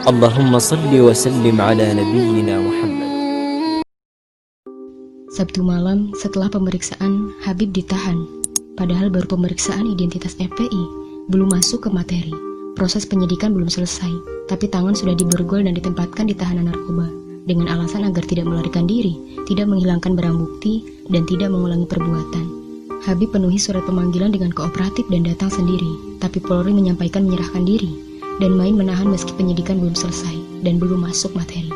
Allahumma salli wa sallim ala nabiyyina Muhammad. Sabtu malam setelah pemeriksaan, Habib ditahan. Padahal baru pemeriksaan identitas FPI, belum masuk ke materi. Proses penyidikan belum selesai, tapi tangan sudah diborgol dan ditempatkan di tahanan narkoba dengan alasan agar tidak melarikan diri, tidak menghilangkan barang bukti, dan tidak mengulangi perbuatan. Habib penuhi surat pemanggilan dengan kooperatif dan datang sendiri, tapi Polri menyampaikan menyerahkan diri dan main menahan meski penyidikan belum selesai dan belum masuk materi.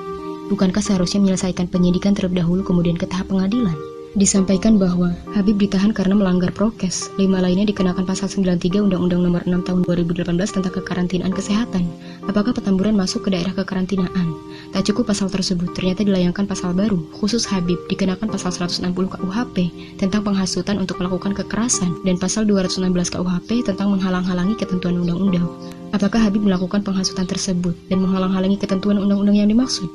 Bukankah seharusnya menyelesaikan penyidikan terlebih dahulu kemudian ke tahap pengadilan? Disampaikan bahwa Habib ditahan karena melanggar prokes. 5 lainnya dikenakan pasal 93 Undang-Undang Nomor 6 Tahun 2018 tentang kekarantinaan kesehatan. Apakah Petamburan masuk ke daerah kekarantinaan? Tak cukup pasal tersebut, ternyata dilayangkan pasal baru, khusus Habib, dikenakan pasal 160 KUHP tentang penghasutan untuk melakukan kekerasan dan pasal 216 KUHP tentang menghalang-halangi ketentuan undang-undang. Apakah Habib melakukan penghasutan tersebut dan menghalang-halangi ketentuan undang-undang yang dimaksud?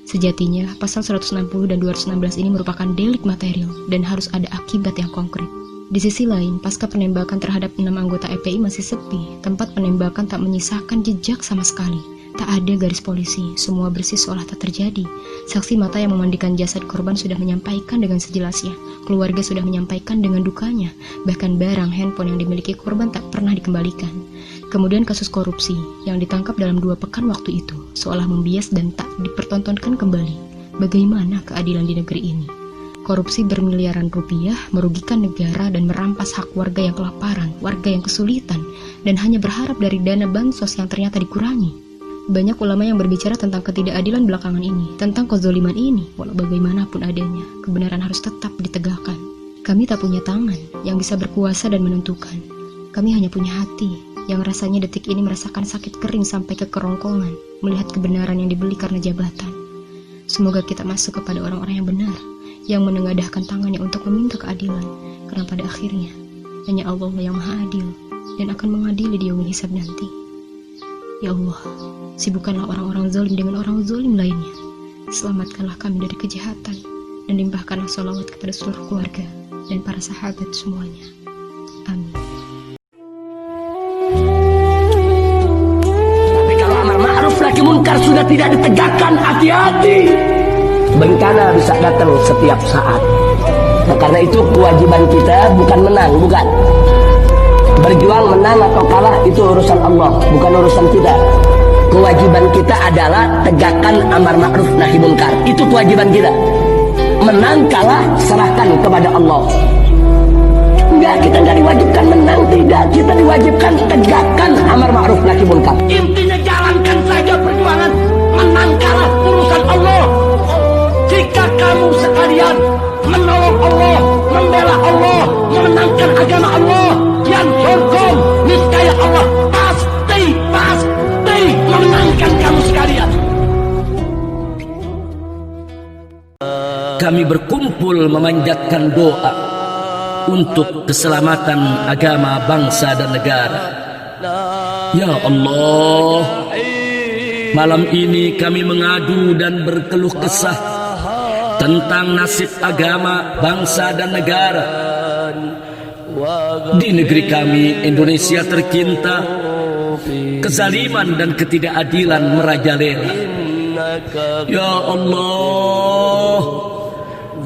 Sejatinya, pasal 160 dan 216 ini merupakan delik material dan harus ada akibat yang konkret. Di sisi lain, pasca penembakan terhadap 6 anggota FPI masih sepi, tempat penembakan tak menyisakan jejak sama sekali. Tak ada garis polisi, semua bersih seolah tak terjadi. Saksi mata yang memandikan jasad korban sudah menyampaikan dengan sejelasnya. Keluarga sudah menyampaikan dengan dukanya. Bahkan barang handphone yang dimiliki korban tak pernah dikembalikan. Kemudian kasus korupsi yang ditangkap dalam 2 pekan waktu itu, seolah membias dan tak dipertontonkan kembali. Bagaimana keadilan di negeri ini? Korupsi bermiliaran rupiah merugikan negara dan merampas hak warga yang kelaparan, warga yang kesulitan, dan hanya berharap dari dana bansos yang ternyata dikurangi. Banyak ulama yang berbicara tentang ketidakadilan belakangan ini, tentang kezoliman ini, walau bagaimanapun adanya, kebenaran harus tetap ditegakkan. Kami tak punya tangan yang bisa berkuasa dan menentukan. Kami hanya punya hati yang rasanya detik ini merasakan sakit kering sampai ke kerongkongan, melihat kebenaran yang dibeli karena jabatan. Semoga kita masuk kepada orang-orang yang benar, yang menengadahkan tangannya untuk meminta keadilan, karena pada akhirnya hanya Allah yang Maha Adil dan akan mengadili di yaumul hisab nanti. Ya Allah, sibukkanlah orang-orang zalim dengan orang zalim lainnya. Selamatkanlah kami dari kejahatan dan limpahkanlah sholawat kepada seluruh keluarga dan para sahabat semuanya. Amin. Tapi kalau amar ma'ruf nahi munkar sudah tidak ditegakkan, hati-hati. Bencana bisa datang setiap saat. Nah, karena itu kewajiban kita bukan menang, bukan. Berjuang menang atau kalah itu urusan Allah, bukan urusan kita. Kewajiban kita adalah tegakkan amar ma'ruf nahi munkar. Itu kewajiban kita. Menang kalah serahkan kepada Allah. Enggak, kita enggak diwajibkan menang, tidak. Kita diwajibkan tegakkan amar ma'ruf nahi munkar. Intinya jalankan saja perjuangan. Menang kalah urusan Allah. Jika kamu sekalian menolong Allah, membela Allah, memenangkan agama Allah, yang hukum niscaya Allah pasti memenangkan kamu sekalian. Kami berkumpul memanjatkan doa untuk keselamatan agama, bangsa dan negara. Ya Allah, malam ini kami mengadu dan berkeluh kesah tentang nasib agama, bangsa dan negara. Di negeri kami, Indonesia tercinta, kezaliman dan ketidakadilan merajalela. Ya Allah,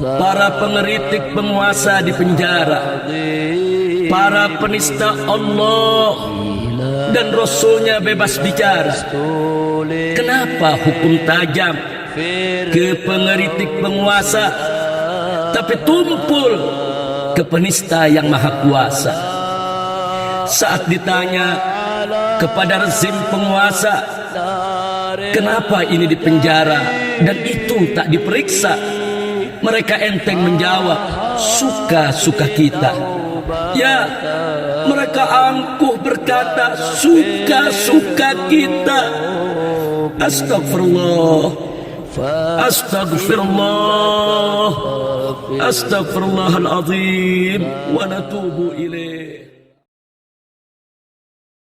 para pengeritik penguasa di penjara, para penista Allah dan Rasulnya bebas bicara. Kenapa hukum tajam ke pengeritik penguasa, tapi tumpul ke penista yang maha kuasa? Saat ditanya kepada rezim penguasa, kenapa ini dipenjara dan itu tak diperiksa, mereka enteng menjawab, suka-suka kita. Ya, mereka angkuh berkata, suka-suka kita. Astagfirullah, astagfirullah, astagfirullahaladzim, wa natubu ilaih.